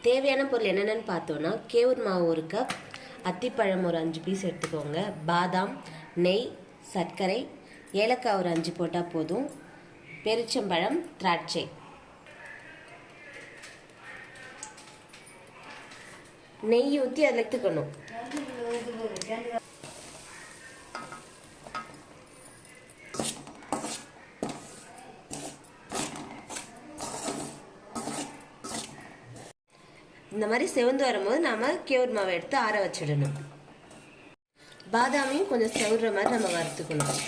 தேவையான பொருள் என்னென்னு பார்த்தோன்னா, கேவுர் மாவு 1 கப், அத்திப்பழம் ஒரு 5 பீஸ் எடுத்துக்கோங்க, பாதாம், நெய், சர்க்கரை, ஏலக்காய் ஒரு 5 போட்டால் போதும், பெருச்சம்பழம், திராட்சை. நெய் ஊற்றி அதில் எடுத்துக்கணும். இந்த மாதிரி செவந்து வரும்போது நாம கேவுர் மாவை எடுத்து ஆற வச்சிடணும். பாதாமையும் கொஞ்சம் செவற மாதிரி நம்ம வறுத்துக்கணும்.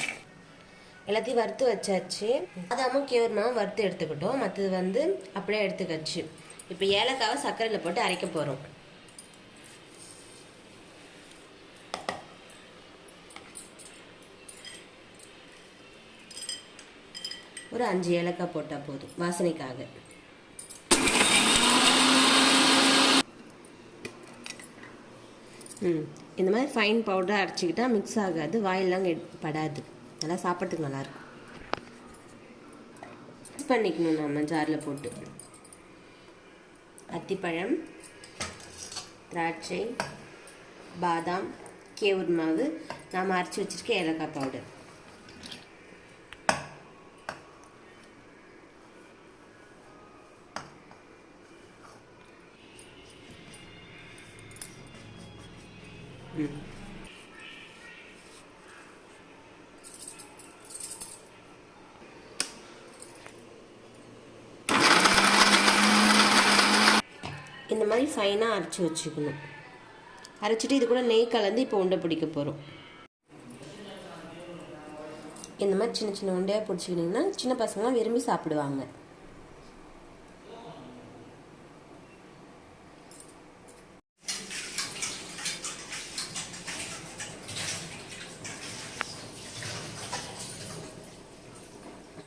எல்லாத்தையும் வறுத்து வச்சாச்சு. பாதாமும் கேவுர் மாவும் வறுத்து எடுத்துக்கிட்டோம். மற்றது அப்படியே எடுத்துக்கச்சு. இப்போ ஏலக்காவை சர்க்கரையில் போட்டு அரைக்க போகிறோம். ஒரு 5 ஏலக்காய் போட்டால் போதும் வாசனைக்காக. இந்த மாதிரி ஃபைன் பவுடராக அரைச்சிக்கிட்டால் மிக்ஸ் ஆகாது, வாயிலாம் படாது, நல்லா சாப்பிட்றதுக்கு நல்லாயிருக்கும். மிக்ஸ் பண்ணிக்கணும் நம்ம ஜாரில் போட்டு. அத்திப்பழம், திராட்சை, பாதாம், கேவுர் மாவு, நாம் அரைச்சி வச்சுருக்க ஏலக்காய் பவுடர். இந்த மாதிரி ஃபைனாக அரைச்சி வச்சுக்கணும். அரைச்சிட்டு இது கூட நெய் கலந்து இப்போ உண்டை பிடிக்க போகிறோம். இந்த மாதிரி சின்ன சின்ன உண்டையாக பிடிச்சிக்கிட்டிங்கன்னா சின்ன பசங்களாம் விரும்பி சாப்பிடுவாங்க.